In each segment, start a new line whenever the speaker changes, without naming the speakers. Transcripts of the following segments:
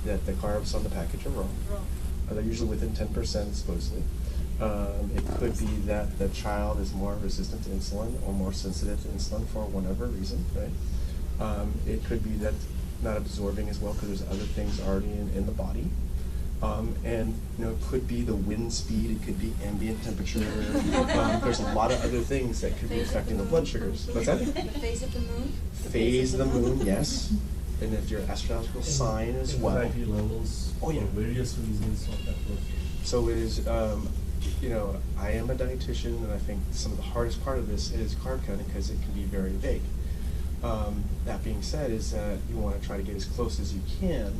that the carbs on the package are wrong. They're usually within 10% supposedly. It could be that the child is more resistant to insulin or more sensitive to insulin for whatever reason, right? It could be that not absorbing as well because there's other things already in the body. And it could be the wind speed, it could be ambient temperature. There's a lot of other things that could be affecting the blood sugars. What's that?
The phase of the moon?
Phase of the moon, yes. And if your astrological sign as well.
Anxiety levels for various reasons of that work.
So it is, I am a dietitian, and I think some of the hardest part of this is carb counting because it can be very vague. That being said, is that you want to try to get as close as you can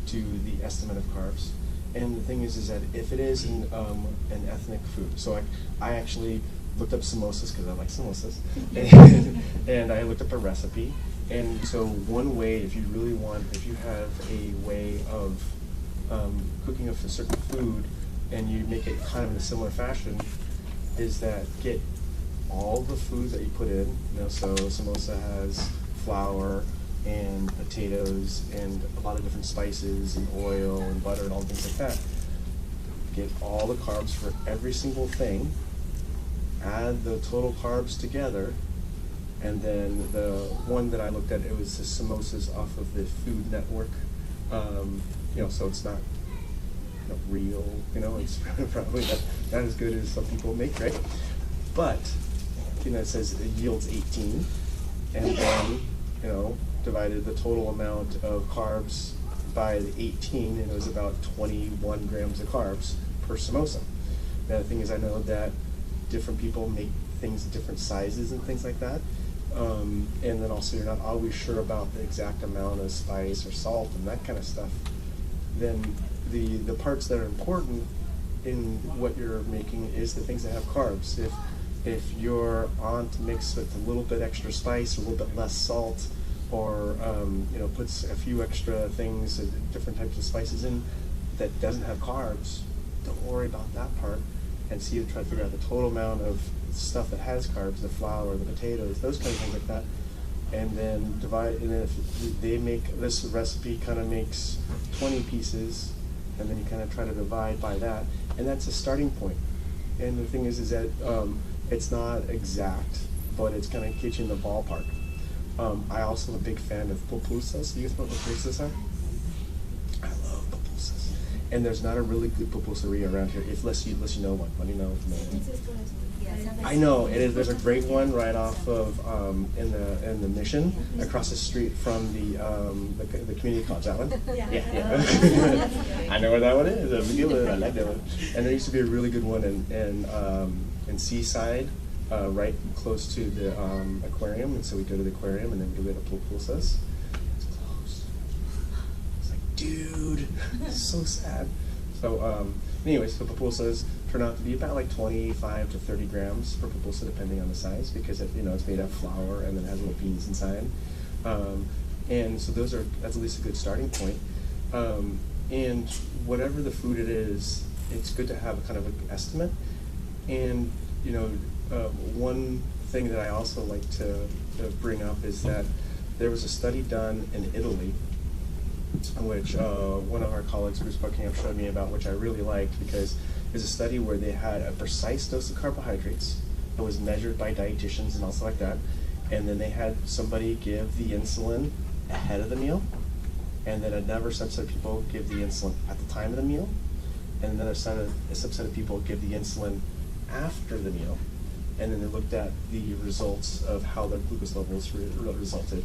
to the estimate of carbs. And the thing is that if it is an ethnic food, so I actually looked up samosas because I like samosas, and I looked up a recipe. And so one way, if you have a way of cooking a certain food and you make it kind of in a similar fashion, is that get all the foods that you put in. So samosa has flour and potatoes and a lot of different spices and oil and butter and all things like that. Get all the carbs for every single thing, add the total carbs together, and then the one that I looked at, it was the samosas off of the Food Network. So it's not real, it's probably not as good as some people make, right? But, it says it yields 18, and then, divided the total amount of carbs by the 18, and it was about 21 grams of carbs per samosa. Now the thing is, I know that different people make things in different sizes and things like that. And then also you're not always sure about the exact amount of spice or salt and that kind of stuff. Then the parts that are important in what you're making is the things that have carbs. If your aunt mixes with a little bit extra spice, a little bit less salt, or puts a few extra things, different types of spices in that doesn't have carbs, don't worry about that part, and try to figure out the total amount of stuff that has carbs, the flour, the potatoes, those kind of things like that, and then divide. And then if they make this recipe, kind of makes 20 pieces, and then you kind of try to divide by that, and that's a starting point. And the thing is that it's not exact, but it's kind of get you in the ballpark. I also am a big fan of pupusas. Do you guys know what pupusas are? I love pupusas. And there's not a really good pupuseria around here, unless you know one. Let me know if you know one. I know it is. There's a great one right off of in the Mission, across the street from the community college. That one. Yeah. I know where that one is. I like that one. And there used to be a really good one in Seaside, right close to the aquarium. And so we go to the aquarium and then we go to pupusas. It's closed. It's like, dude, it's so sad. So anyways, the pupusas turn out to be about like 25 to 30 grams per pupusa, depending on the size, because it's made of flour and then it has little beans inside. And so that's at least a good starting point. And whatever the food it is, it's good to have a kind of an estimate. And one thing that I also like to bring up is that there was a study done in Italy, which one of our colleagues, Bruce Buckingham, showed me about, which I really liked, because there's a study where they had a precise dose of carbohydrates that was measured by dietitians and also like that, and then they had somebody give the insulin ahead of the meal, and then another subset of people give the insulin at the time of the meal, and another subset of people give the insulin after the meal, and then they looked at the results of how their glucose levels resulted.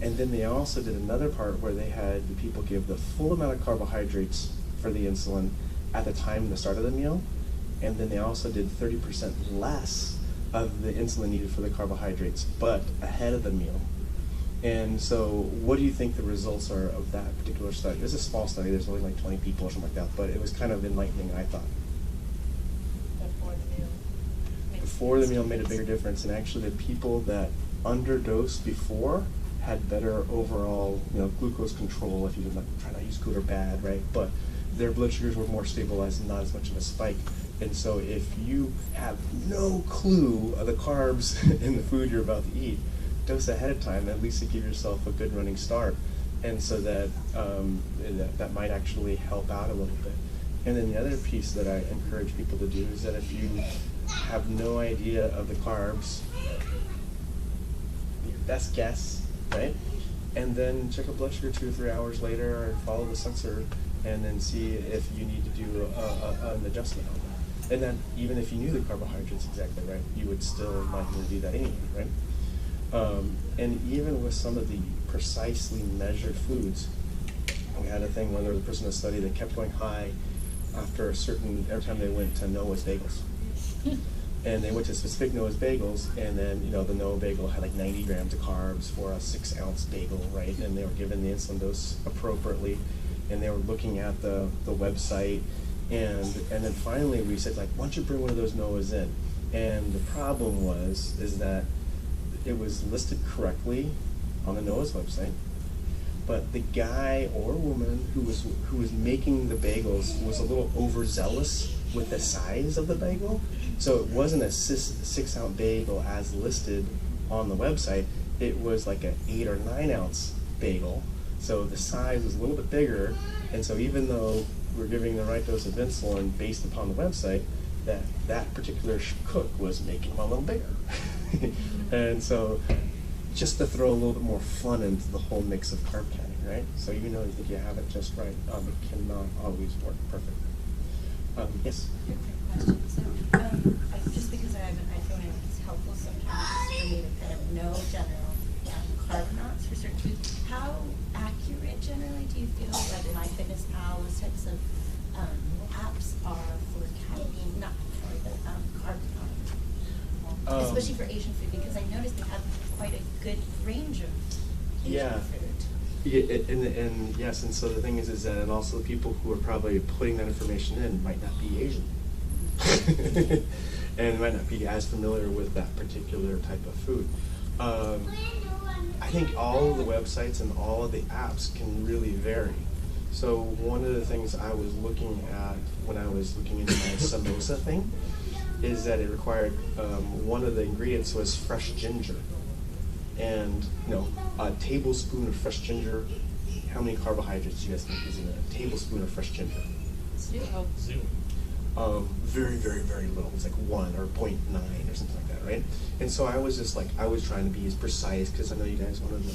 And then they also did another part where they had the people give the full amount of carbohydrates for the insulin at the time of the start of the meal, and then they also did 30% less of the insulin needed for the carbohydrates, but ahead of the meal. And so what do you think the results are of that particular study? This is a small study, there's only like 20 people or something like that, but it was kind of enlightening, I thought. Before the meal made a bigger difference, and actually the people that underdosed before had better overall, glucose control, if you try not to use good or bad, right? But their blood sugars were more stabilized and not as much of a spike. And so if you have no clue of the carbs in the food you're about to eat, dose ahead of time, at least to give yourself a good running start. And so that, that might actually help out a little bit. And then the other piece that I encourage people to do is that if you have no idea of the carbs, your best guess, right? And then check a blood sugar 2 or 3 hours later, or follow the sensor, and then see if you need to do an adjustment on that. And then even if you knew the carbohydrates exactly right, you would still might want to do that anyway, right? And even with some of the precisely measured foods, we had a thing where there was a person in a study that kept going high after every time they went to Noah's Bagels. And they went to specific Noah's Bagels, and then, the Noah bagel had like 90 grams of carbs for a 6-ounce bagel, right? And they were given the insulin dose appropriately, and they were looking at the website, and then finally we said, like, why don't you bring one of those Noahs in? And the problem is that it was listed correctly on the Noah's website, but the guy or woman who was making the bagels was a little overzealous with the size of the bagel. So it wasn't a 6-ounce bagel as listed on the website. It was like an 8 or 9 ounce bagel. So the size was a little bit bigger. And so even though we're giving the right dose of insulin based upon the website, that particular cook was making them a little bigger. And so just to throw a little bit more fun into the whole mix of carb counting, right? So you think you have it just right, it cannot always work perfect. Yes?
Question. So, just because I feel like it's helpful sometimes for me to kind of know general carb amounts for certain foods. How accurate generally do you feel like MyFitnessPal, those types of apps are for counting, not calorie, but carb counting? Especially for Asian food, because I noticed they have quite a good range of Asian food.
Yeah, and yes, and so the thing is that, and also the people who are probably putting that information in might not be Asian. And might not be as familiar with that particular type of food. I think all of the websites and all of the apps can really vary. So one of the things I was looking at when I was looking into my samosa thing is that it required, one of the ingredients was fresh ginger. And, a tablespoon of fresh ginger, how many carbohydrates do you guys think is in a tablespoon of fresh ginger?
0.
Very, very, very little. It's like 1 or 0.9 or something like that, right? And so I was just like, I was trying to be as precise because I know you guys wanted to,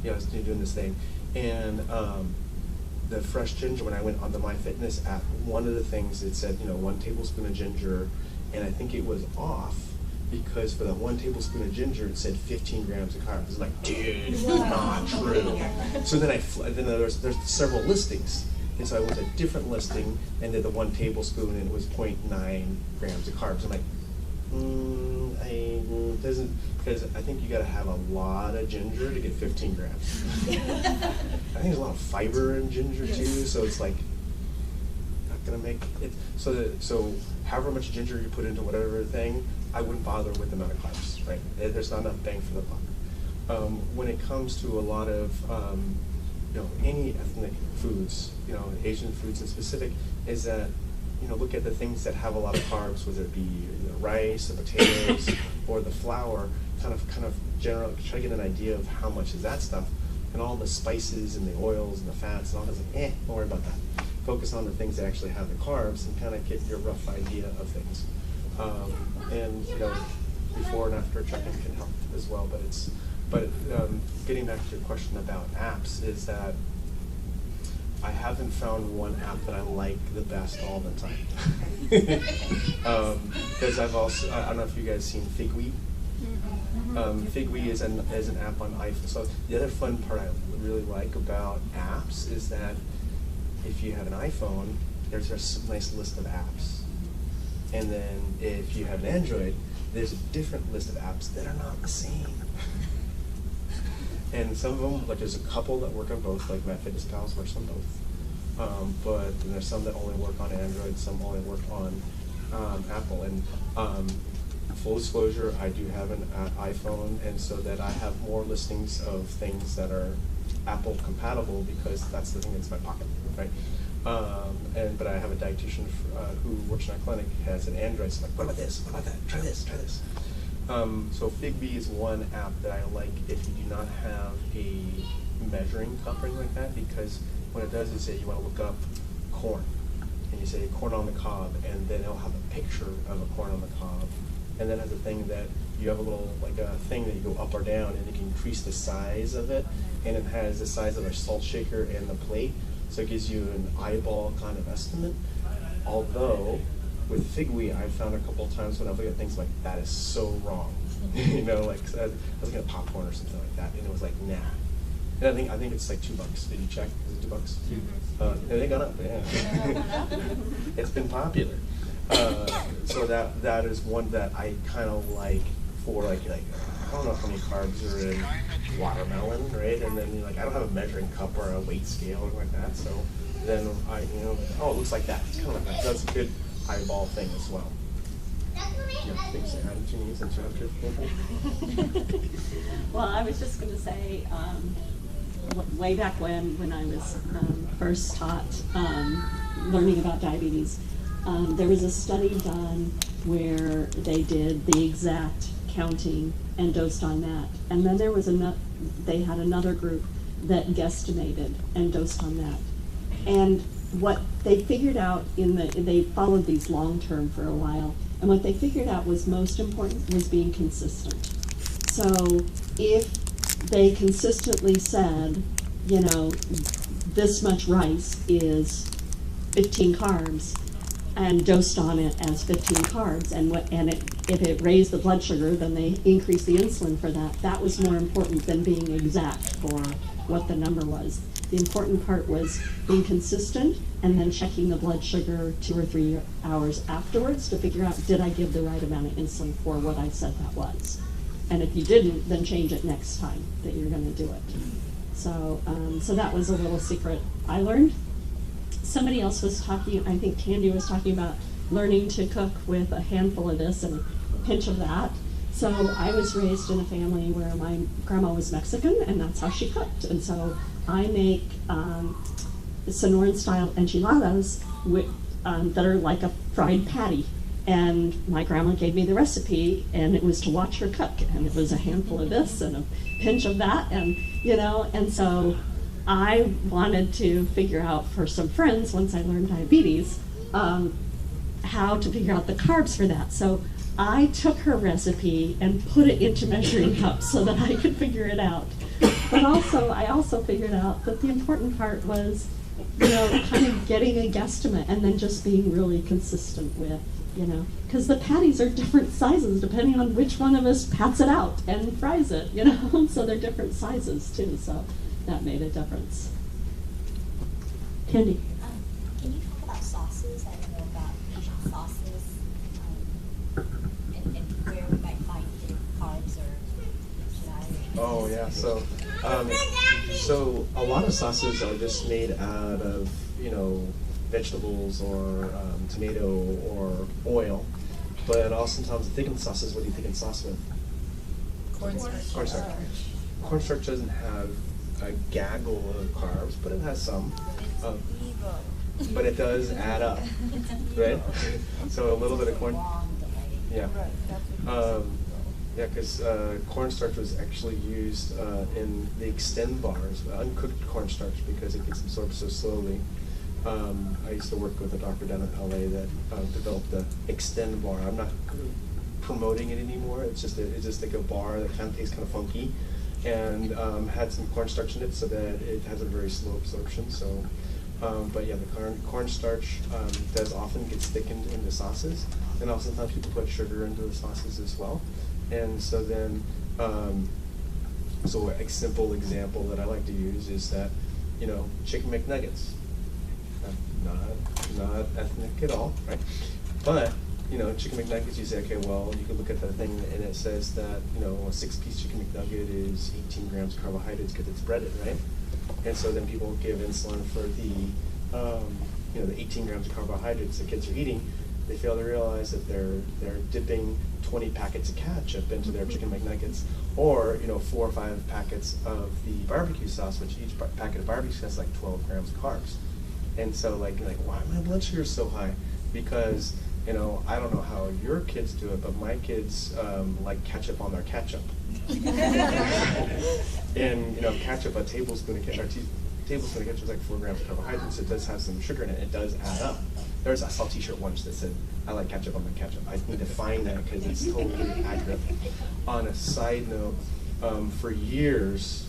I was doing this thing. And the fresh ginger, when I went on the MyFitness app, one of the things it said, 1 tablespoon of ginger, and I think it was off because for that 1 tablespoon of ginger, it said 15 grams of carbs. It's like, dude, not true. So then there's several listings. And so I went to a different listing and did the 1 tablespoon and it was 0.9 grams of carbs. I'm like, because I think you got to have a lot of ginger to get 15 grams. I think there's a lot of fiber in ginger too, so it's like not gonna make it. So however much ginger you put into whatever thing, I wouldn't bother with the amount of carbs, right? There's not enough bang for the buck. When it comes to a lot of any ethnic foods, Asian foods in specific, is that look at the things that have a lot of carbs, whether it be rice, the potatoes, or the flour. Kind of generally try to get an idea of how much is that stuff, and all the spices and the oils and the fats and all that. Like, don't worry about that. Focus on the things that actually have the carbs and kind of get your rough idea of things. And before and after checking can help as well. But getting back to your question about apps is that I haven't found one app that I like the best all the time. Because I don't know if you guys seen Figweed. Figweed is an app on iPhone. So the other fun part I really like about apps is that if you have an iPhone, there's a nice list of apps. And then if you have an Android, there's a different list of apps that are not the same. And some of them, like there's a couple that work on both, like MyFitnessPal works on both. But then there's some that only work on Android, some only work on Apple. And full disclosure, I do have an iPhone, and so that I have more listings of things that are Apple compatible because that's the thing that's in my pocket, right? But I have a dietitian who works in our clinic, has an Android, so I'm like, what about this, what about that, try this, try this. So Figweed is one app that I like if you do not have a measuring cup or anything like that, because what it does is say you want to look up corn, and you say corn on the cob, and then it'll have a picture of a corn on the cob, and then it has a thing that you have a little, like a thing that you go up or down, and you can increase the size of it, and it has the size of a salt shaker and the plate, so it gives you an eyeball kind of estimate. Although, with fig wheat, I've found a couple of times when I've looked at things like, that is so wrong. You know, like, I was looking at popcorn or something like that, and it was like, nah. And I think it's like $2. Did you check? Is it $2? They gone up, yeah. It's been popular. So that is one that I kind of like for like I don't know how many carbs are in watermelon, right? And then like I don't have a measuring cup or a weight scale or like that. So then oh, it looks like that. It's kind of like that. That's a good eyeball thing as well. Yeah, things to add to Jeanine since you're not
Well, I was just going to say, way back when I was first taught learning about diabetes, there was a study done where they did the exact counting and dosed on that. And then there was they had another group that guesstimated and dosed on that. And what they figured out they followed these long term for a while, and what they figured out was most important was being consistent. So if they consistently said, you know, this much rice is 15 carbs, and dosed on it as 15 carbs, and if it raised the blood sugar, then they increased the insulin for that. That was more important than being exact for what the number was. The important part was being consistent and then checking the blood sugar 2 or 3 hours afterwards to figure out, did I give the right amount of insulin for what I said that was? And if you didn't, then change it next time that you're going to do it. So that was a little secret I learned. Somebody else was talking, I think Candy was talking about learning to cook with a handful of this and a pinch of that. So I was raised in a family where my grandma was Mexican, and that's how she cooked. And so I make Sonoran-style enchiladas that are like a fried patty. And my grandma gave me the recipe, and it was to watch her cook. And it was a handful of this and a pinch of that, and and so I wanted to figure out for some friends, once I learned diabetes, how to figure out the carbs for that. So I took her recipe and put it into measuring cups so that I could figure it out. But I also figured out that the important part was, kind of getting a guesstimate and then just being really consistent with, because the patties are different sizes depending on which one of us pats it out and fries it, so they're different sizes too. So that made a difference. Candy.
Can you talk about sauces? I don't know about Asian sauces, and where we might find carbs or should I?
Oh yeah, so a lot of sauces are just made out of vegetables or tomato or oil, but also sometimes thickened sauces. What do you thicken sauce with?
Cornstarch.
Cornstarch. Cornstarch doesn't have a gaggle of carbs, but it has some. But it does add up, right? So a little bit of corn. Yeah. Yeah, because cornstarch was actually used in the Extend bars, uncooked cornstarch, because it gets absorbed so slowly. I used to work with a doctor down in LA that developed the Extend bar. I'm not promoting it anymore. It's just like a bar that kind of tastes kind of funky, and had some cornstarch in it so that it has a very slow absorption. So, but yeah, the cornstarch does often get thickened into sauces, and also sometimes people put sugar into the sauces as well. And so then, so a simple example that I like to use is that, chicken McNuggets. Not ethnic at all, right? But, chicken McNuggets, you say, okay, well, you can look at the thing and it says that, a 6-piece chicken McNugget is 18 grams of carbohydrates because it's breaded, right? And so then people give insulin for the 18 grams of carbohydrates that kids are eating. They fail to realize that they're dipping 20 packets of ketchup into their chicken McNuggets, or 4 or 5 packets of the barbecue sauce, which each packet of barbecue has like 12 grams of carbs. And so like why my blood sugar is so high? Because I don't know how your kids do it, but my kids like ketchup on their ketchup. And ketchup, a tablespoon of ketchup is like 4 grams of carbohydrates. It does have some sugar in it. It does add up. There's I saw a T-shirt once that said, "I like ketchup on my ketchup." I need to find that because it's totally accurate. On a side note, for years,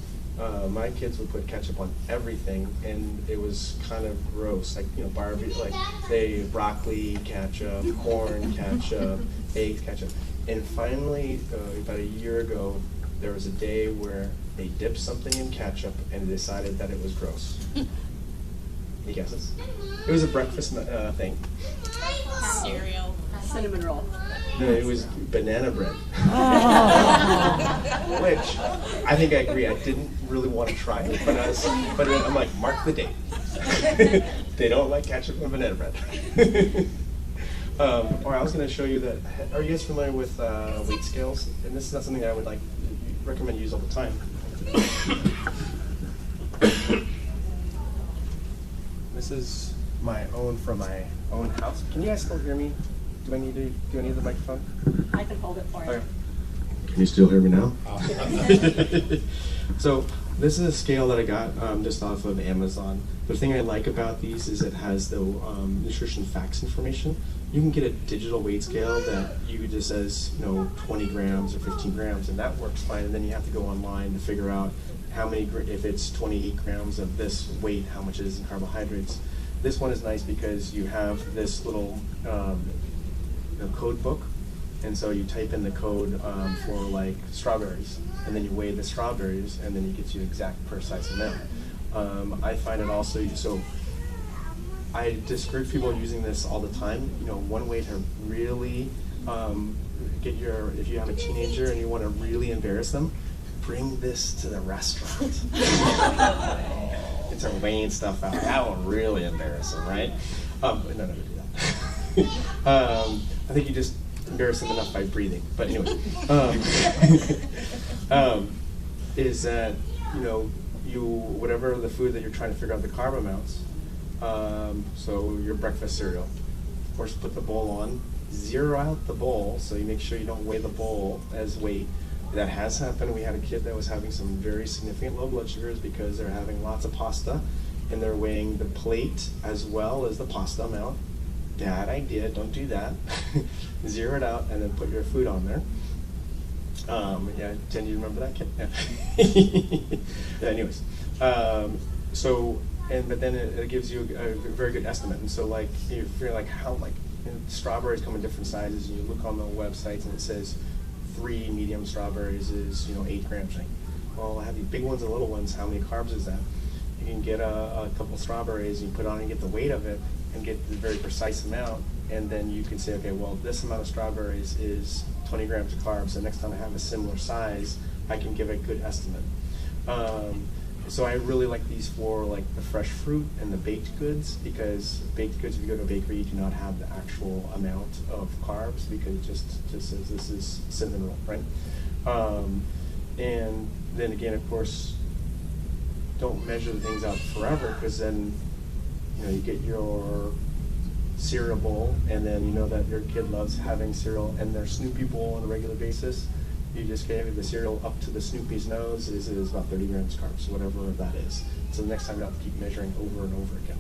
my kids would put ketchup on everything, and it was kind of gross. Like barbecue, like broccoli ketchup, corn ketchup, eggs ketchup. And finally, about a year ago, there was a day where they dipped something in ketchup and decided that it was gross. Any guesses? It was a breakfast thing.
Cereal.
Cinnamon roll.
No, it was banana bread. Which, I think I agree, I didn't really want to try it, but I'm like, mark the date. They don't like ketchup and banana bread. Or I was going to show you that, are you guys familiar with weight scales? And this is not something I would recommend use all the time. This is my own from my own house. Can you guys still hear me? Do I need the microphone?
I can hold it for you.
Okay. Can you still hear me now? So this is a scale that I got just off of Amazon. The thing I like about these is it has the nutrition facts information. You can get a digital weight scale that you just says 20 grams or 15 grams, and that works fine. And then you have to go online to figure out how many, if it's 28 grams of this weight, how much it is in carbohydrates. This one is nice because you have this little code book, and so you type in the code for like strawberries, and then you weigh the strawberries, and then it gets you the exact precise amount. I find it also, so I discourage people using this all the time. One way to really if you have a teenager and you want to really embarrass them, bring this to the restaurant. It's weighing stuff out. That will really embarrass them, right? No, never do that. I think you just embarrass them enough by breathing. But anyway, is that whatever the food that you're trying to figure out the carb amounts. So your breakfast cereal, of course, put the bowl on, zero out the bowl, so you make sure you don't weigh the bowl as weight. That has happened. We had a kid that was having some very significant low blood sugars because they're having lots of pasta, and they're weighing the plate as well as the pasta amount. Bad idea, don't do that. Zero it out and then put your food on there. Jen, you remember that kid? Yeah. Anyways, but then it gives you a very good estimate. And so if you're how strawberries come in different sizes, and you look on the websites and it says 3 medium strawberries is 8 grams. Well, I have these big ones and little ones. How many carbs is that? You can get a couple strawberries, and you put it on and get the weight of it and get the very precise amount, and then you can say, okay, well, this amount of strawberries is 20 grams of carbs. So next time I have a similar size, I can give a good estimate. So I really like these for the fresh fruit and the baked goods, because baked goods, if you go to a bakery, you do not have the actual amount of carbs because it just says this is cinnamon roll, right? And then again, of course, don't measure the things out forever, because then you get your cereal bowl, and then you know that your kid loves having cereal and their Snoopy bowl on a regular basis. You just gave the cereal up to the Snoopy's nose is about 30 grams carbs, whatever that is. So the next time you have to keep measuring over and over again.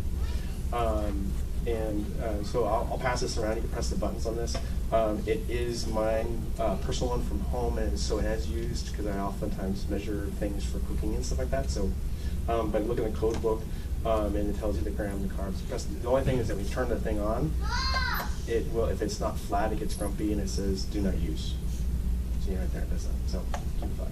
So I'll pass this around. You can press the buttons on this. It is mine, personal one from home, and so it has used because I oftentimes measure things for cooking and stuff like that. So, but look in the code book, and it tells you the gram, the carbs. The only thing is that when you turn the thing on, it will. If it's not flat, it gets grumpy and it says "Do not use." See right there, it does that. So keep it flat.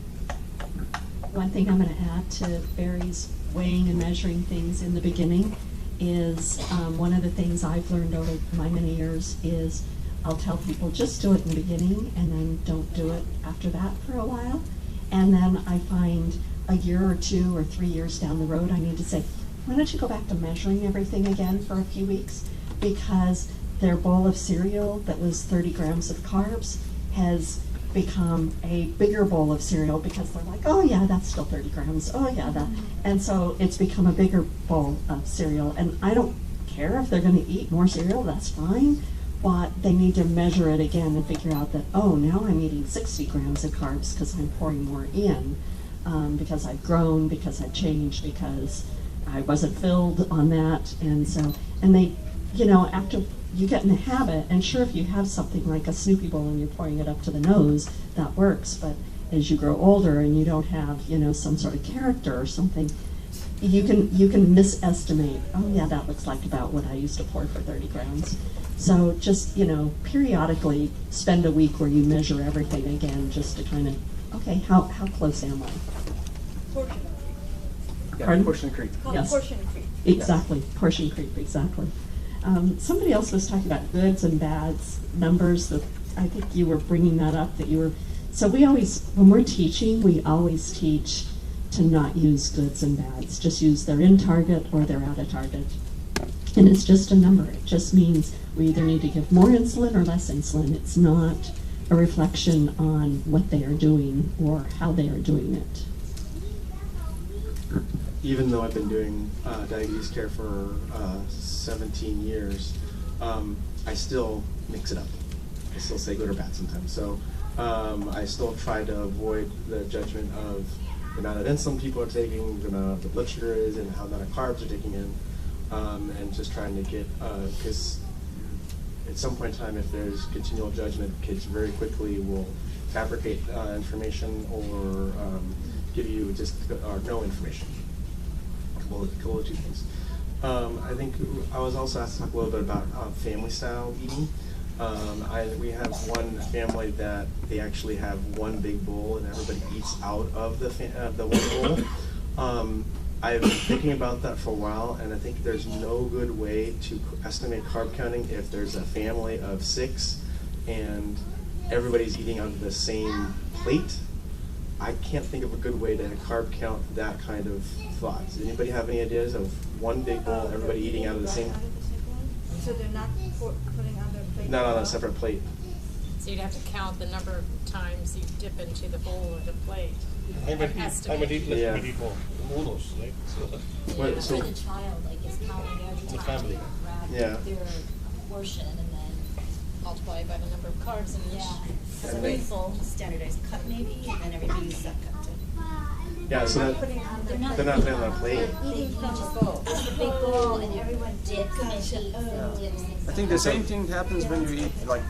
One thing I'm going to add to Barry's weighing and measuring things in the beginning is one of the things I've learned over my many years is I'll tell people just do it in the beginning and then don't do it after that for a while. And then I find a year or 2 or 3 years down the road, I need to say, why don't you go back to measuring everything again for a few weeks? Because their bowl of cereal that was 30 grams of carbs has become a bigger bowl of cereal because they're like, oh yeah, that's still 30 grams. Oh yeah, that. And so it's become a bigger bowl of cereal. And I don't care if they're going to eat more cereal, that's fine. But they need to measure it again and figure out that, oh, now I'm eating 60 grams of carbs because I'm pouring more in. because I've grown, because I've changed, because I wasn't filled on that. And so, and they, you know, after you get in the habit, and sure, if you have something like a Snoopy bowl and you're pouring it up to the nose, that works. But as you grow older and you don't have, you know, some sort of character or something, you can misestimate. Oh yeah, that looks like about what I used to pour for 30 grams. So just, you know, periodically spend a week where you measure everything again, just to kind of, okay, how close am I?
Portion
Yeah,
Pardon?
portion creep.
Yes.
Portion creep.
Exactly, portion creep, exactly. Somebody else was talking about goods and bads numbers. That I think you were bringing that up. That you were. So we always, when we're teaching, we always teach to not use goods and bads. Just use they're in target or they're out of target. And it's just a number. It just means we either need to give more insulin or less insulin. It's not a reflection on what they are doing or how they are doing it.
Even though I've been doing diabetes care for 17 years, I still mix it up. I still say good or bad sometimes. So I still try to avoid the judgment of the amount of insulin people are taking, the amount of the blood sugar is, and how amount of carbs they're taking in, and just trying to get, because at some point in time, if there's continual judgment, kids very quickly will fabricate information or give you just no information. Couple of two things. I think I was also asked to talk a little bit about family style eating. We have one family that they actually have one big bowl and everybody eats out of the one bowl. I've been thinking about that for a while, and I think there's no good way to estimate carb counting if there's a family of 6 and everybody's eating out of the same plate. I can't think of a good way to carb count that kind of thought. Does anybody have any ideas of one big bowl, everybody eating out of the same?
So they're not putting on their plate?
Not on a separate plate.
So you'd have to count the number of times you dip into the bowl or the plate.
I might eat less
Yeah.
than people. Bolus, right?
What,
For
so,
the child, like, is counting every
The
time
family.
they grab
Yeah.
their portion and then,
Multiply by the number of carbs in each.
yeah.
So
And they-
a full standardized cut maybe, and then everybody's subcut to.
yeah, so that,
Putting on
They're not-
they're not putting it on a plate.
Eating from a bowl. It's a big bowl and everyone dips and eats and dips.
I think the same thing happens when you eat like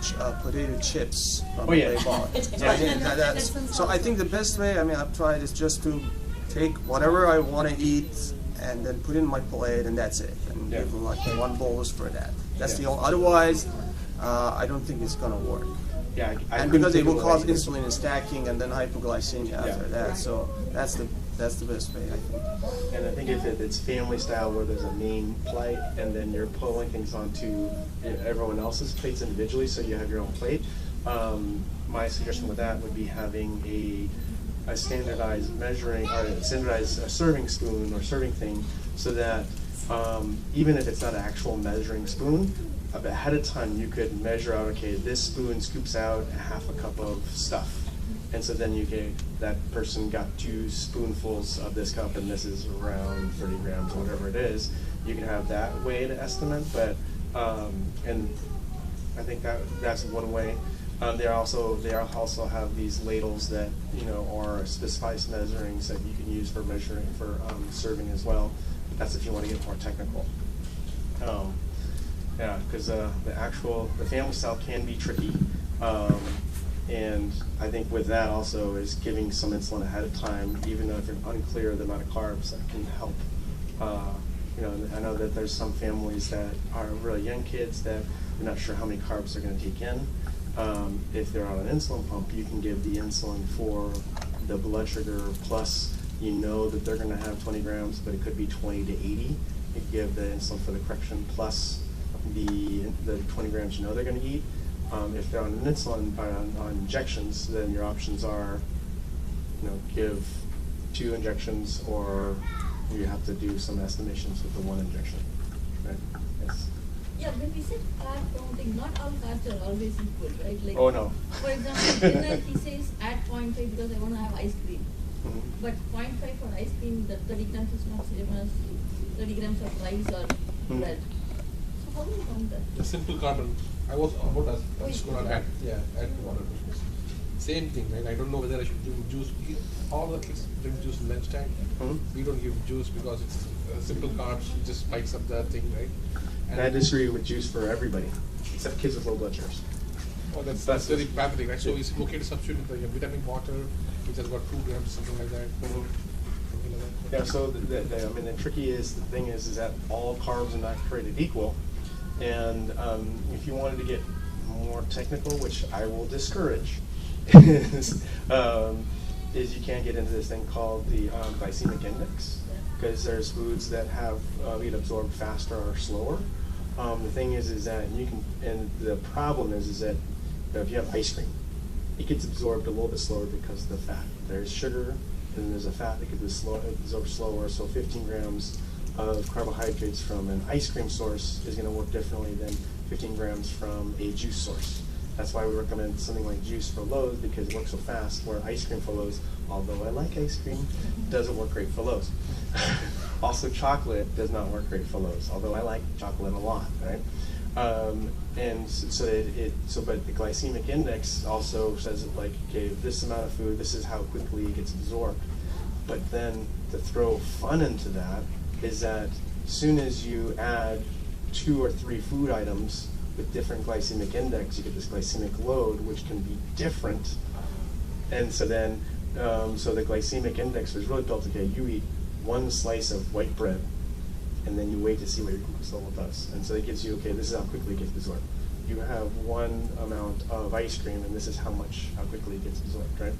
potato chips from
Oh, yeah.
a bar. So I think so I think the best way, I mean, I've tried is just to take whatever I want to eat and then put it in my plate, and that's it. And
Yeah.
give them like one bolus for that. That's
Yeah.
the only. Otherwise, I don't think it's gonna work.
Yeah, I
And
couldn't
because it
think of
will
a way.
cause insulin stacking and then hypoglycemia after that. So that's the best way, I think.
And I think if it's family style where there's a main plate and then you're pulling things onto everyone else's plates individually, so you have your own plate, my suggestion with that would be having a standardized measuring or a standardized serving spoon or serving thing, so that even if it's not an actual measuring spoon, ahead of time you could measure out, okay, this spoon scoops out half a cup of stuff. And so then you get, that person got 2 spoonfuls of this cup and this is around 30 grams or whatever it is. You can have that way to estimate, but, and I think that's one way. They also have these ladles that, you know, are specified measurings that you can use for measuring, for serving as well. But that's if you want to get more technical. Yeah, because the family style can be tricky. And I think with that also is giving some insulin ahead of time, even though if you're unclear the amount of carbs, that can help. You know, I know that there's some families that are really young kids that you're not sure how many carbs they're going to take in. If they're on an insulin pump, you can give the insulin for the blood sugar plus, you know that they're going to have 20 grams, but it could be 20 to 80. You can give the insulin for the correction plus the 20 grams you know they're going to eat. If they're on an insulin on injections, then your options are, you know, give 2 injections, or you have to do some estimations with the 1 injection. Right? Yes.
Yeah, when we say carb counting, not all carbs are always equal, right? Like,
Oh no.
for example, dinner he says add 0.5 because I want to have ice cream.
Mhm.
But 0.5 for ice cream, the 30 grams is not same as 30 grams of rice or bread. So how do you count that?
The simple carbon. I was about as I was going to add to water. Same thing, right? I don't know whether I should do juice. all the kids drink juice in lunchtime. We don't give juice because it's simple carbs. It just spikes up the thing, right?
And I disagree with juice for everybody, except kids with low blood sugars.
Oh, that's very pathetic, right? So it's okay to substitute the vitamin water, which has got 2 grams, something like that. Something like that.
Yeah, so I mean, the thing is that all carbs are not created equal. And if you wanted to get more technical, which I will discourage, is you can't get into this thing called the glycemic index, because there's foods that get absorbed faster or slower. The thing is that you can, and the problem is that if you have ice cream, it gets absorbed a little bit slower because of the fat. There's sugar, and there's a fat that gets absorbed slower. So 15 grams of carbohydrates from an ice cream source is going to work differently than 15 grams from a juice source. That's why we recommend something like juice for lows, because it works so fast, where ice cream for lows, although I like ice cream, doesn't work great for lows. Also, chocolate does not work great for lows, although I like chocolate a lot, right? But the glycemic index also says that, like, okay, this amount of food, this is how quickly it gets absorbed. But then to throw fun into that is that as soon as you add 2 or 3 food items with different glycemic index, you get this glycemic load, which can be different. And so then, so the glycemic index was really built, okay, you eat 1 slice of white bread, and then you wait to see what your glucose level does. And so it gives you, okay, this is how quickly it gets absorbed. You have 1 amount of ice cream, and this is how quickly it gets absorbed, right?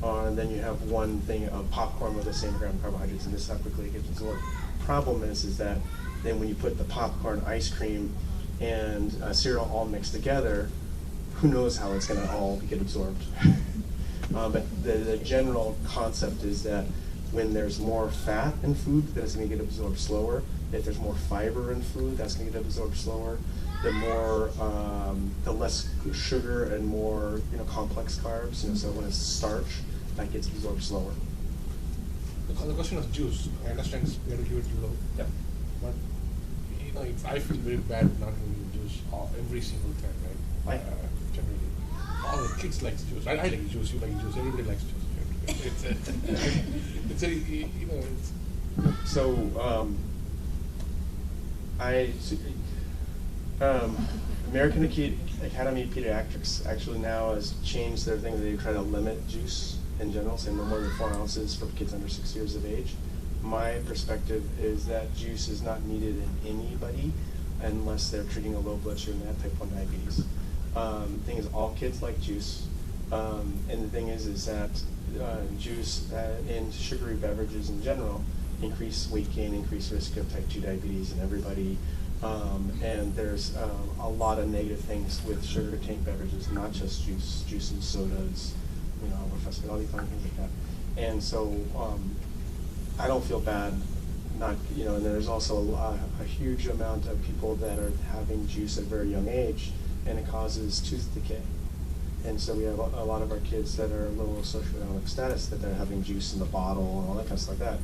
And then you have 1 thing of popcorn with the same gram of carbohydrates, and this is how quickly it gets absorbed. Problem is that then when you put the popcorn, ice cream, and cereal all mixed together, who knows how it's going to all get absorbed. But the general concept is that when there's more fat in food, that's going to get absorbed slower. If there's more fiber in food, that's going to get absorbed slower. The less sugar and more complex carbs. So when it's starch, that gets absorbed slower.
The question of juice, I understand we have to give it low.
Yeah.
But I feel very bad not having juice every single time, right? Generally, all the kids like juice. I like juice. You like juice. Everybody likes juice. It's
So American Academy of Pediatrics actually now has changed their thing. They try to limit juice in general, say no more than 4 ounces for kids under 6 years of age. My perspective is that juice is not needed in anybody unless they're treating a low blood sugar and they have type 1 diabetes. The thing is, all kids like juice, and the thing is that juice and sugary beverages in general increase weight gain, increase risk of type 2 diabetes in everybody. And there's a lot of negative things with sugar-containing beverages, not just juice and sodas, all these kind of things like that. And so I don't feel bad not, and there's also a huge amount of people that are having juice at a very young age, and it causes tooth decay. And so we have a lot of our kids that are low socioeconomic status that they're having juice in the bottle and all that kind of stuff like that.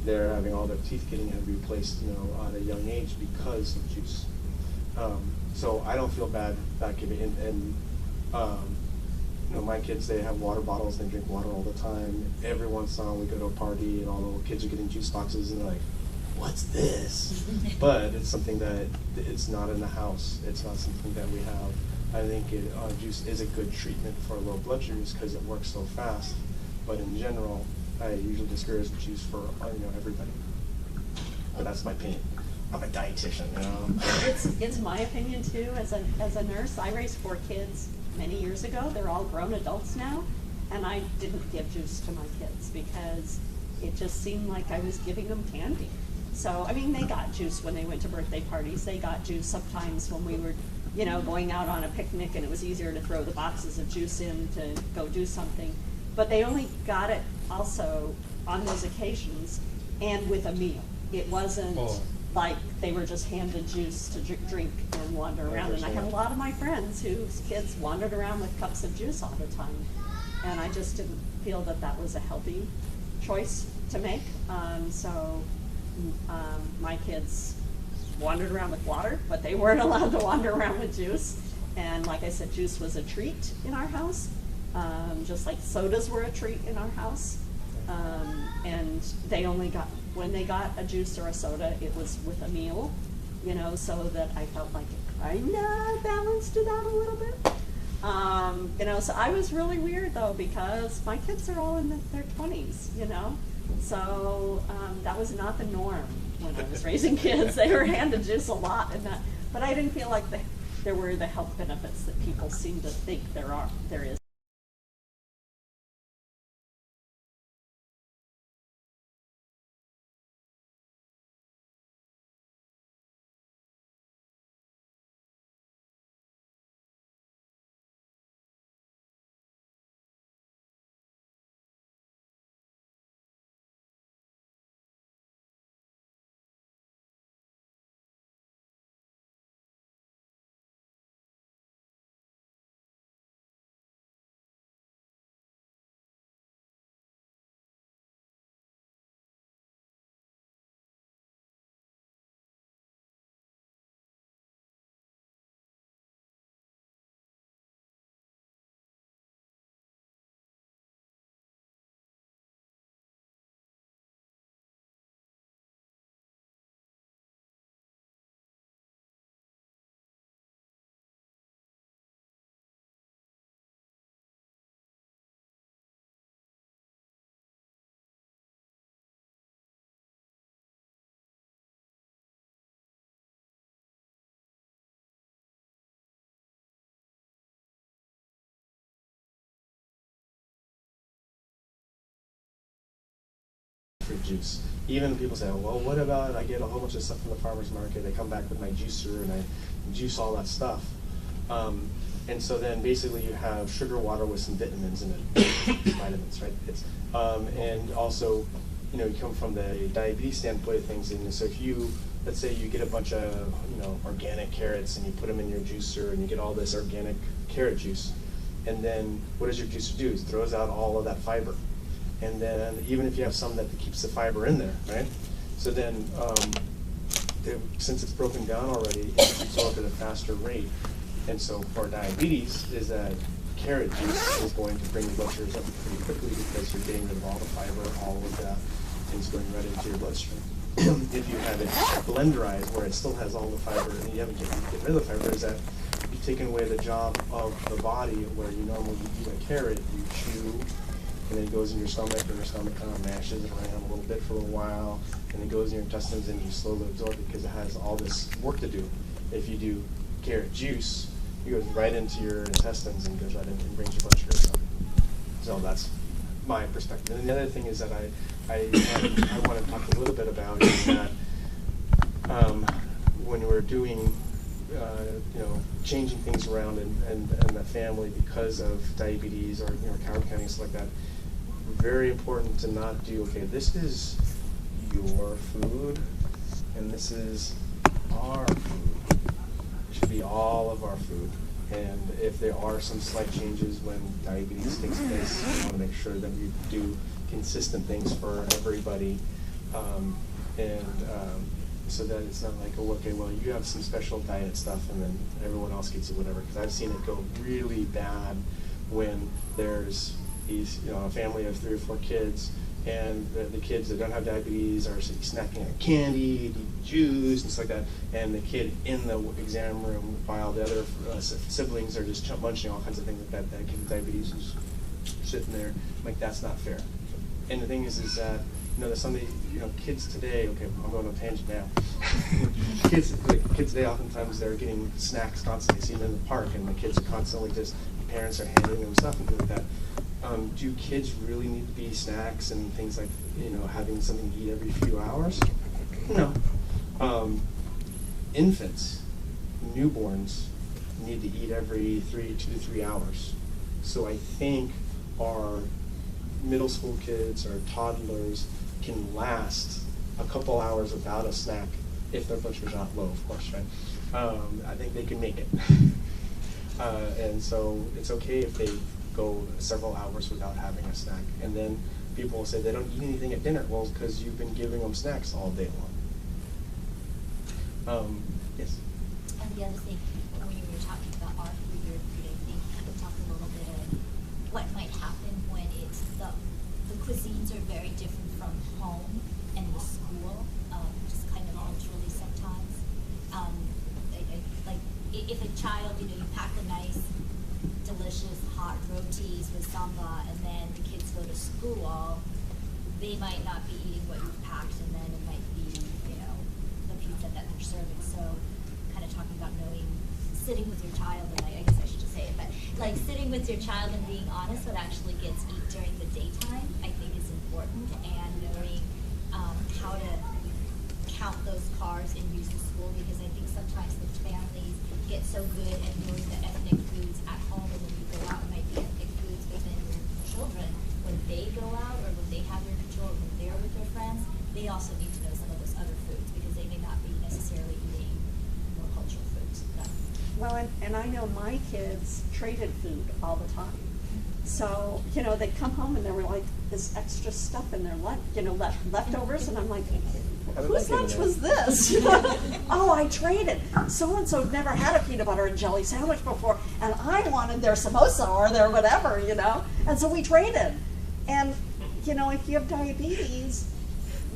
They're having all their teeth getting replaced, at a young age because of juice. So I don't feel bad about giving it. And my kids, they have water bottles, they drink water all the time. Every once in a while we go to a party and all the little kids are getting juice boxes and they're like, what's this? But it's something that it's not in the house. It's not something that we have. I think juice is a good treatment for low blood sugars because it works so fast. But in general, I usually discourage juice for everybody. But that's my opinion. I'm a dietitian.
It's my opinion too. As a nurse, I raised 4 kids many years ago. They're all grown adults now, and I didn't give juice to my kids because it just seemed like I was giving them candy. So they got juice when they went to birthday parties. They got juice sometimes when we were going out on a picnic and it was easier to throw the boxes of juice in to go do something. But they only got it also on those occasions and with a meal. It wasn't like they were just handed juice to drink and wander around. And I had a lot of my friends whose kids wandered around with cups of juice all the time. And I just didn't feel that that was a healthy choice to make. So my kids wandered around with water, but they weren't allowed to wander around with juice. And like I said, juice was a treat in our house, just like sodas were a treat in our house. And they only got, when they got a juice or a soda, it was with a meal, you know, so that I felt like it kind of balanced it out a little bit. You know, so I was really weird though, because my kids are all in their 20s, you know, so that was not the norm when I was raising kids. They were handed juice a lot, and that, but I didn't feel like there were the health benefits that people seem to think there is.
For juice. Even people say, well, what about I get a whole bunch of stuff from the farmer's market, I come back with my juicer and I juice all that stuff. And so then basically you have sugar water with some vitamins in it, vitamins, right? And also, you know, you come from the diabetes standpoint of things, and so if you, let's say you get a bunch of, you know, organic carrots and you put them in your juicer and you get all this organic carrot juice, and then what does your juicer do? It throws out all of that fiber. And then even if you have some that keeps the fiber in there, right? So then, since it's broken down already, it's absorbed at a faster rate. And so for diabetes, is that carrot juice is going to bring your blood sugars up pretty quickly because you're getting rid of all the fiber, all of that, and it's going right into your bloodstream. If you have it blenderized, where it still has all the fiber, and you haven't get rid of the fiber, is that you've taken away the job of the body, where you normally eat a carrot, you chew, and then it goes in your stomach, and your stomach kind of mashes it around a little bit for a little while, and it goes in your intestines, and you slowly absorb it because it has all this work to do. If you do carrot juice, it goes right into your intestines and goes right in and brings your blood sugars up. So that's my perspective. And the other thing is that I want to talk a little bit about is that when we're doing you know, changing things around in the family because of diabetes or, you know, carb counting and stuff like that, very important to not do, okay, this is your food and this is our food. It should be all of our food. And if there are some slight changes when diabetes takes place, we want to make sure that we do consistent things for everybody. So that it's not like, oh, okay, well, you have some special diet stuff and then everyone else gets it, whatever. Because I've seen it go really bad when there's these, you know, a family of 3 or 4 kids, and the kids that don't have diabetes are snacking on candy, eating juice, and stuff like that, and the kid in the exam room while the other siblings are just munching all kinds of things like that, that kid with diabetes is sitting there. Like, that's not fair. And the thing is that, you know, there's somebody, you know, kids today, okay, I'm going on a tangent now. kids today, oftentimes they're getting snacks constantly, seen in the park, and the kids are constantly just, parents are handing them stuff and things like that. Do kids really need to be snacks and things like, you know, having something to eat every few hours? No. Infants, newborns, need to eat every 2 to 3 hours. So I think our middle school kids or toddlers can last a couple hours without a snack if their blood sugar's not low, of course, right? I think they can make it. And so it's okay if they go several hours without having a snack. And then people will say they don't eat anything at dinner. Well, because you've been giving them snacks all day long. Yes?
And the other thing, when you were talking about our food, your food, I think you could talk a little bit of what might happen when it's the cuisines are very different from home and the school, just kind of culturally sometimes. Like if a child, you pack a nice, delicious hot rotis with samba, and then the kids go to school, they might not be eating what you've packed, and then it might be, the pizza that they're serving. So, kind of talking about sitting with your child, and I guess I should just say it, but like sitting with your child and being honest what actually gets eaten during the daytime, I think is important, and knowing how to count those carbs and use the school, because I think sometimes the families get so good at knowing the ethnic foods at home, and when you go out, it might be ethnic foods within your children. When they go out, or when they have their control, when they're with their friends, they also need to know some of those other foods, because they may not be necessarily eating more cultural foods.
Well, and I know my kids traded food all the time. So, they'd come home and there were like this extra stuff in their lunch, leftovers, and I'm like, whose lunch was this? Oh, I traded. So-and-so never had a peanut butter and jelly sandwich before, and I wanted their samosa or their whatever, and so we traded. And, if you have diabetes,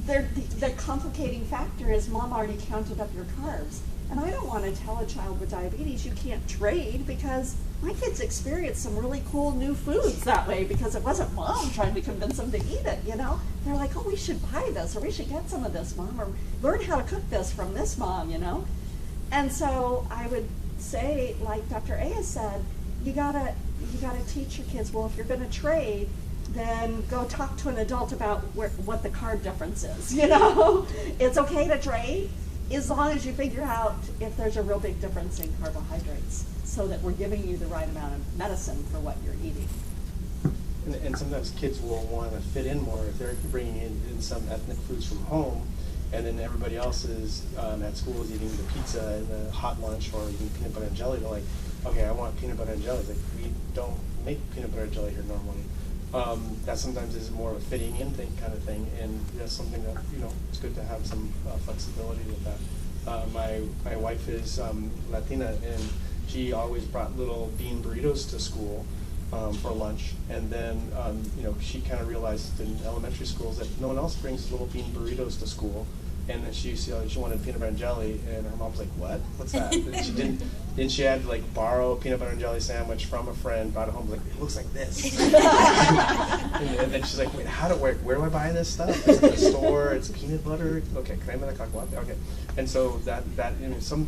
the complicating factor is mom already counted up your carbs. And I don't want to tell a child with diabetes you can't trade, because my kids experienced some really cool new foods that way, because it wasn't mom trying to convince them to eat it, They're like, oh, we should buy this, or we should get some of this, mom, or learn how to cook this from this mom, And so I would say, like Dr. A has said, you gotta teach your kids, well, if you're going to trade, then go talk to an adult about what the carb difference is, It's okay to trade, as long as you figure out if there's a real big difference in carbohydrates, so that we're giving you the right amount of medicine for what you're eating.
And sometimes kids will want to fit in more if they're bringing in some ethnic foods from home, and then everybody else is at school is eating the pizza and the hot lunch, or eating peanut butter and jelly. They're like, okay, I want peanut butter and jelly. It's like, we don't make peanut butter and jelly here normally. That sometimes is more of a fitting in kind of thing, and that's something that it's good to have some flexibility with that. My wife is Latina, and she always brought little bean burritos to school for lunch, and then she kind of realized in elementary schools that no one else brings little bean burritos to school. And then she wanted peanut butter and jelly, and her mom's like, "What? What's that?" And she didn't. Then she had to borrow a peanut butter and jelly sandwich from a friend, brought it home, like, it looks like this. and then she's like, "Wait, where do I buy this stuff? It's at the store. It's peanut butter. Okay, can I make that cocktail? Okay." And so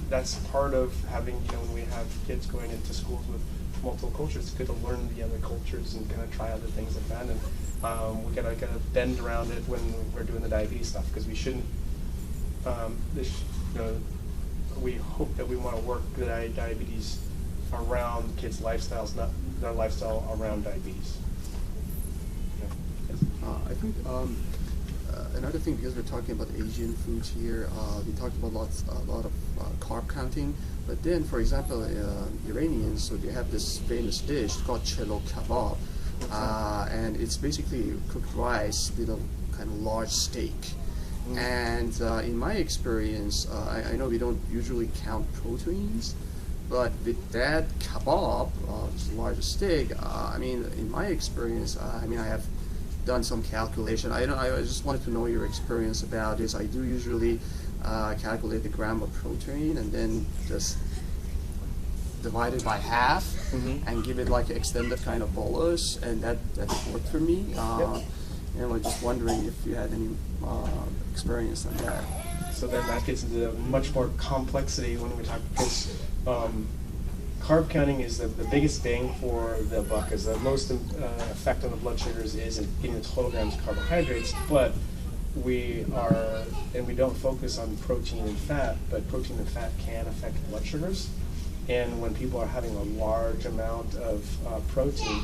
that's part of having when we have kids going into schools with multiple cultures, it's good to learn the other cultures and kind of try other things like that. And we gotta bend around it when we're doing the diabetes stuff, because we shouldn't. We hope that we want to work the diabetes around kids' lifestyles, not their lifestyle around diabetes.
I think another thing, because we're talking about Asian foods here, we talked about a lot of carb counting. But then, for example, Iranians, so they have this famous dish called chelo kebab, and it's basically cooked rice with a kind of large steak. And in my experience, I know we don't usually count proteins, but with that kebab, this large steak, in my experience, I have done some calculation. I just wanted to know your experience about this. I do usually calculate the gram of protein and then just divide it by half and give it like an extended kind of bolus, and that worked for me. I'm just wondering if you had any experience on that.
So then that gets into much more complexity when we talk, because carb counting is the biggest bang for the buck, is the most effect on the blood sugars is in getting the total grams of carbohydrates, but we don't focus on protein and fat, but protein and fat can affect blood sugars. And when people are having a large amount of protein,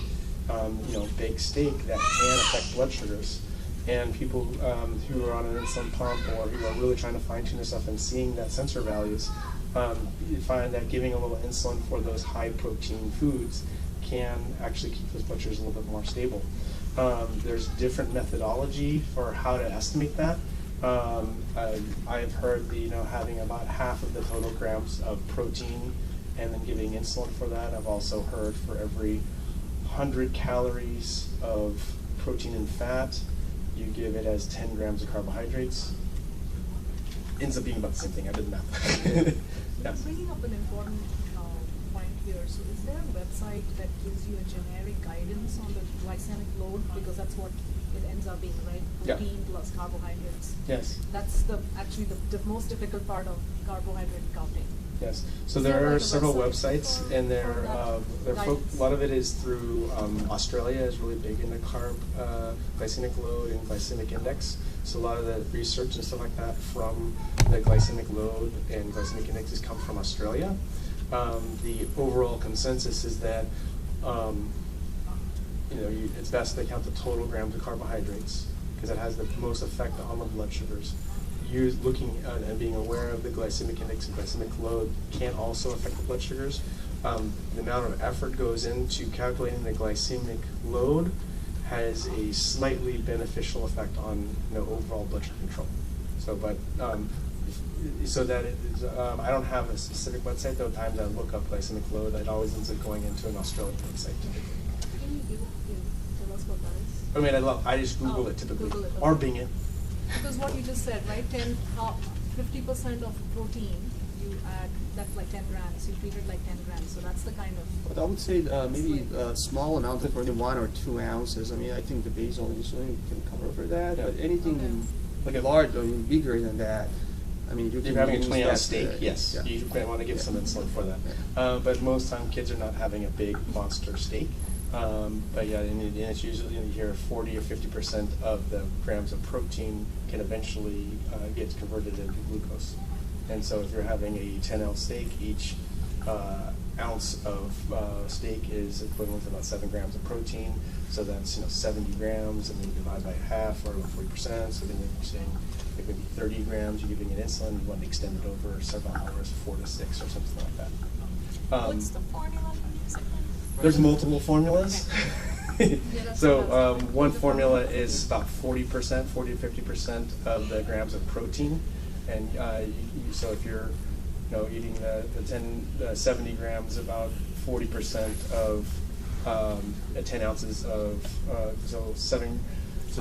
baked steak, that can affect blood sugars. And people who are on an insulin pump, or who are really trying to fine-tune their stuff and seeing that sensor values, you find that giving a little insulin for those high-protein foods can actually keep those blood sugars a little bit more stable. There's different methodology for how to estimate that. I've heard having about half of the total grams of protein and then giving insulin for that. I've also heard for every 100 calories of protein and fat. You give it as 10 grams of carbohydrates. Ends up being about the same thing. I did the math.
You're bringing up an important point here. So is there a website that gives you a generic guidance on the glycemic load? Because that's what it ends up being, right? Protein plus carbohydrates.
Yes.
That's actually the most difficult part of carbohydrate counting.
Yes. So
Is
there
there
are
like a
several
website
websites,
for-
and
for that guidance?
a lot of it is through Australia is really big into carb, glycemic load and glycemic index. So a lot of the research and stuff like that from the glycemic load and glycemic indexes come from Australia. The overall consensus is that it's best to count the total grams of carbohydrates because it has the most effect on the blood sugars. You looking at and being aware of the glycemic index and glycemic load can also affect the blood sugars. The amount of effort goes into calculating the glycemic load has a slightly beneficial effect on overall blood sugar control. So, but so that it is, I don't have a specific website. Though at times I look up glycemic load, it always ends up going into an Australian website typically.
Can you tell us what that is?
I mean, I just Google it typically,
Google it,
or
okay.
Bing it.
Because what you just said, right? 50% of protein, you add, that's like 10 grams. You treat it like 10 grams. So that's the kind of.
But I would say maybe a small amount of protein, 1 or 2 ounces. I mean, I think the basal insulin can cover for that.
Yeah.
But anything
Like a
large, I mean, bigger than that, I mean, you
If
can
you're having a
use
20 ounce
that,
steak, yes,
yeah.
you might want to give some insulin for that. But most time kids are not having a big monster steak. But yeah, and it's usually you hear 40 or 50% of the grams of protein can eventually get converted into glucose. And so if you're having a 10-ounce steak, each ounce of steak is equivalent to about 7 grams of protein. So that's 70 grams, and then you divide by half, or about 40%. So then you're saying it would be 30 grams. You're giving it insulin. You want to extend it over several hours, 4 to 6, or something like that.
What's the formula for music?
There's multiple formulas.
that's
So one formula is about 40%, 40 to 50% of the grams of protein, and so if you're eating the 70 grams, about 40% of 10 ounces of so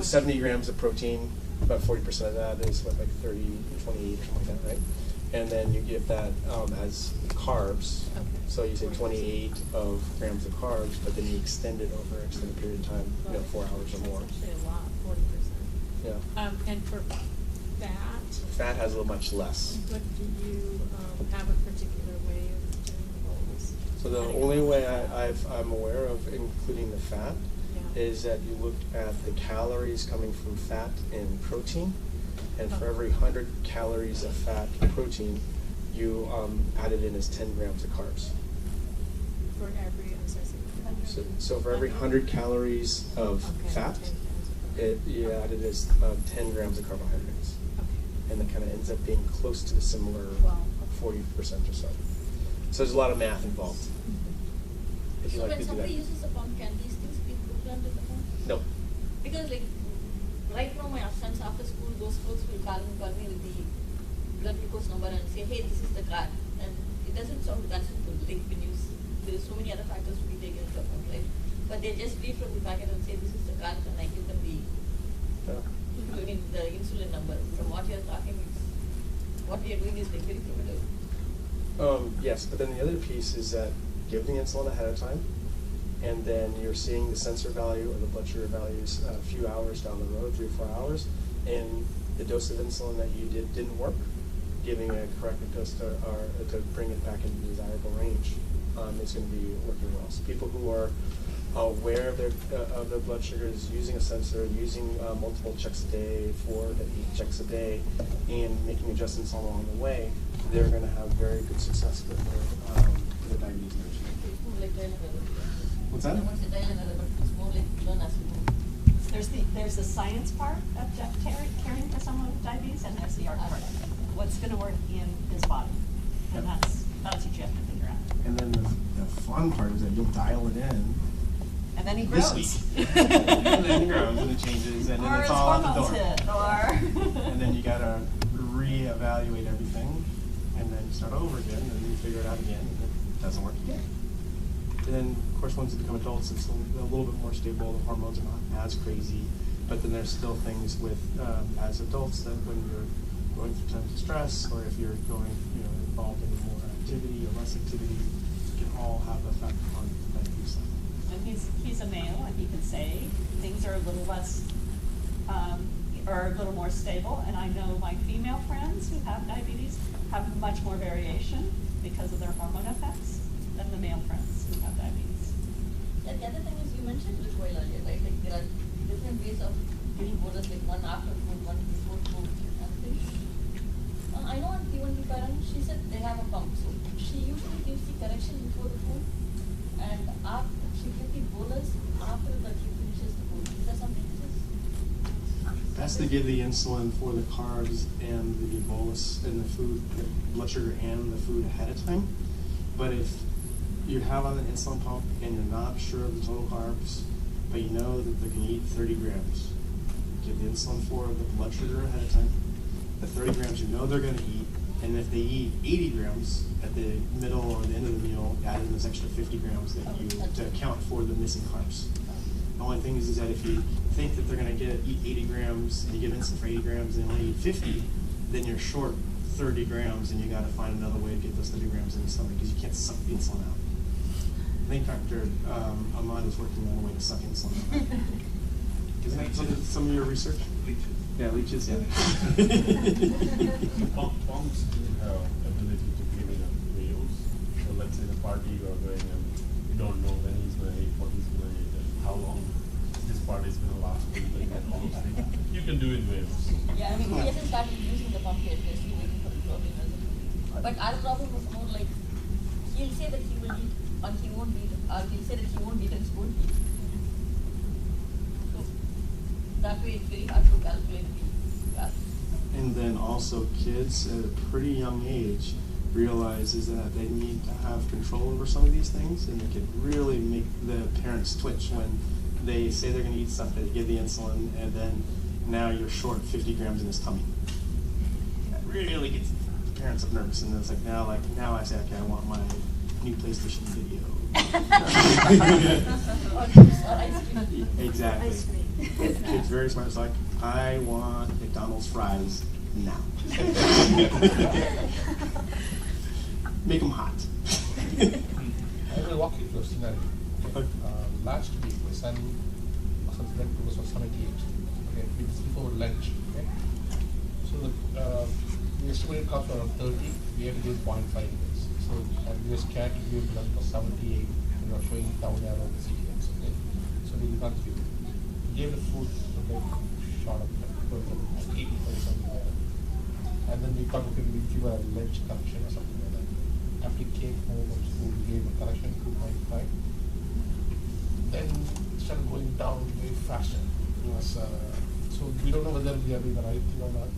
70 grams of protein, about 40% of that is like 30, 28 or something like that, right? And then you give that as carbs.
Okay.
So you say 28 of grams of carbs, but then you extend it over an extended period of time, 4 hours or more.
That's actually a lot, 40%.
Yeah.
And for fat,
Fat has a little much less.
But do you have a particular way of doing the goals?
So the only way I'm aware of including the fat
Yeah.
is that you look at the calories coming from fat and protein, and for every 100 calories of fat and protein, you add it in as 10 grams of carbs.
For every, I'm sorry,
So for every 100 calories of
Okay,
fat,
10 grams of
you add it as 10 grams of carbohydrates.
Okay.
And that kind of ends up being close to the similar
Wow.
40% or so. So there's a lot of math involved. If you
So
like
when
to do that.
somebody uses the pump, can these things be put under the pump?
No.
Because like, right now my sons after school, those folks will call me with the blood glucose number and say, hey, this is the card. And it doesn't sound that simple, like when you, there is so many other factors to be taken into account, right? But they just read from the packet and say, this is the card, and I give them the, the insulin number. From what you're talking, what we are doing is like very primitive.
Yes, but then the other piece is that give the insulin ahead of time, and then you're seeing the sensor value or the blood sugar values a few hours down the road, 3 or 4 hours, and the dose of insulin that you didn't work, giving a corrected dose to bring it back into the desirable range, is going to be working well. So people who are aware of their blood sugars, using a sensor, using multiple checks a day, 4 to 8 checks a day, and making adjustments along the way, they're going to have very good success with their diabetes management.
It's more like trial and error.
What's that?
I won't say trial and error, but it's more like learn as you go.
There's the science part of caring for someone with diabetes, and there's the art part. What's going to work in his body, and that's what you have to figure out.
And then the fun part is that you'll dial it in
And then he
this
grows.
week. And then he grows and it changes, and then
Or
it's
his
all out the
hormones
door.
hit, or.
And then you gotta reevaluate everything, and then start over again, and then you figure it out again, and it doesn't work again. And then, of course, once they become adults, it's a little bit more stable. The hormones are not as crazy. But then there's still things with, as adults, that when you're going through times of stress, or if you're going, involved in more activity or less activity, it can all have an effect on diabetes level.
And he's a male, and he can say things are a little less, or a little more stable. And I know my female friends who have diabetes have much more variation because of their hormone effects than the male friends who have diabetes.
And the other thing is, you mentioned recoil earlier, right? Like there are different ways of giving bolus, like one after food, one before food, and things. I know one T1T parent, she said they have a pump, so she usually gives the correction before the food, and after she gives the bolus after that she finishes the food. Is that something that is?
Best to give the insulin for the carbs and the bolus and the food, the blood sugar and the food ahead of time. But if you have on the insulin pump and you're not sure of the total carbs, but you know that they're going to eat 30 grams, give the insulin for the blood sugar ahead of time. The 30 grams you know they're going to eat, and if they eat 80 grams at the middle or the end of the meal, add in those extra 50 grams that to account for the missing carbs. The only thing is that if you think that they're going to eat 80 grams and you give insulin for 80 grams and they only eat 50, then you're short 30 grams and you got to find another way to get those 30 grams in the stomach because you can't suck the insulin out. I think Dr. Ahmad is working on a way to suck insulin out. Isn't that some of your research?
Leeches.
Yeah, leeches, yeah.
Pumps do have ability to give in waves. So let's say the party you are going and you don't know when he's going to eat, what he's going to eat, and how long this party is going to last, and all those things. You can do it waves.
Yeah, I mean, he hasn't started using the pump yet, we're still waiting for the problem. But our problem was more like, he'll say that he will eat, or he won't eat, or he'll say that he won't eat and he won't eat. So, that way it's very hard to calculate the value.
And then also kids at a pretty young age realizes that they need to have control over some of these things, and it can really make the parents twitch when they say they're going to eat stuff, they give the insulin, and then now you're short 50 grams in his tummy. That really gets the parents up nervous, and it's like now I say, okay, I want my new PlayStation video.
Or ice cream.
Exactly.
Ice cream.
Kids very smart. It's like, I want McDonald's fries now. Make them hot.
I will walk you through a scenario. Okay. Last week, my son blood glucose was 78. Okay, it was before lunch. Okay, so the estimated cost was around 30. We had to give 0.5 units. So we were scared to give blood for 78. We were showing down arrow the CTMs. Okay, so we did not give it. We gave the food, okay, short of blood, 80 or something like that. And then we thought, okay, we'll give a lunch correction or something like that. After he came home from school, we gave a correction 2.5. Then it started going down very fast. It was, so we don't know whether we are doing the right thing or not.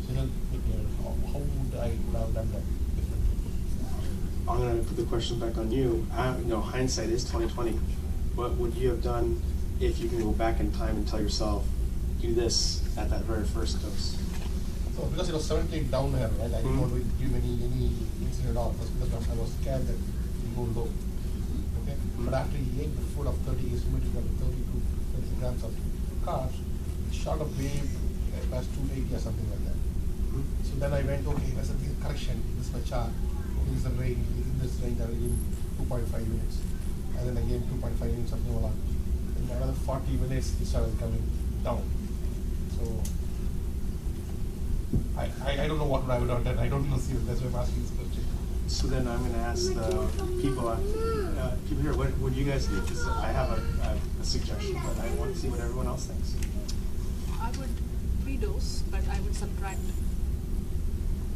So help me clear, how would I have done that differently?
I'm going to put the question back on you. Hindsight is 2020. What would you have done if you can go back in time and tell yourself, do this at that very first dose?
So because it was 78 down here, right? I didn't want to give any incident at all. Because I was scared that it would go low. Okay? But after he ate the food of 30, estimated that 30 to 30 grams of carbs, short of wave past 280 or something like that. So then I went, okay, that's a correction. This is my chart. Okay, this is the range. In this range, I will give 2.5 units. And then again 2.5 units of Novola. In another 40 minutes, it started coming down. So I don't know what I would have done. I don't know. That's why I'm asking this question.
So then I'm going to ask the people here, what would you guys do? Because I have a suggestion, but I want to see what everyone else thinks.
I would pre-dose, but I would subtract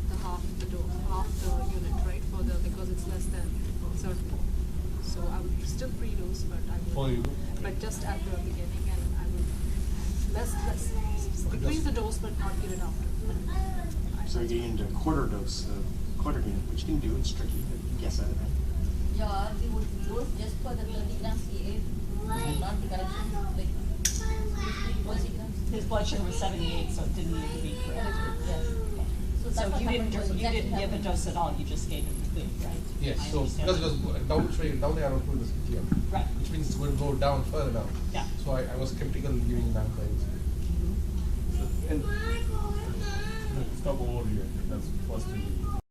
the half the unit, right, because it's less than certain. So I would still pre-dose, but I would.
For you?
But just at the beginning, and I would increase the dose, but not give it after.
So you're getting into quarter dose, quarter unit, which you can do. It's tricky, but you guess at it, right?
Yeah, we would dose just for the 30 grams he ate, not the correction, like 50 grams.
His blood sugar was 78, so it didn't need to be corrected.
Yes. So
So
what
you
happened
didn't,
was
you
exactly
didn't give a
happened.
dose at all, you just gave him the food, right?
Yes,
I
so
understand
because it
that.
was down the arrow to the here,
Right.
which means it's going to go down further down.
Yeah.
So I was skeptical giving him antibiotics.
And stop overreacting. That's first thing.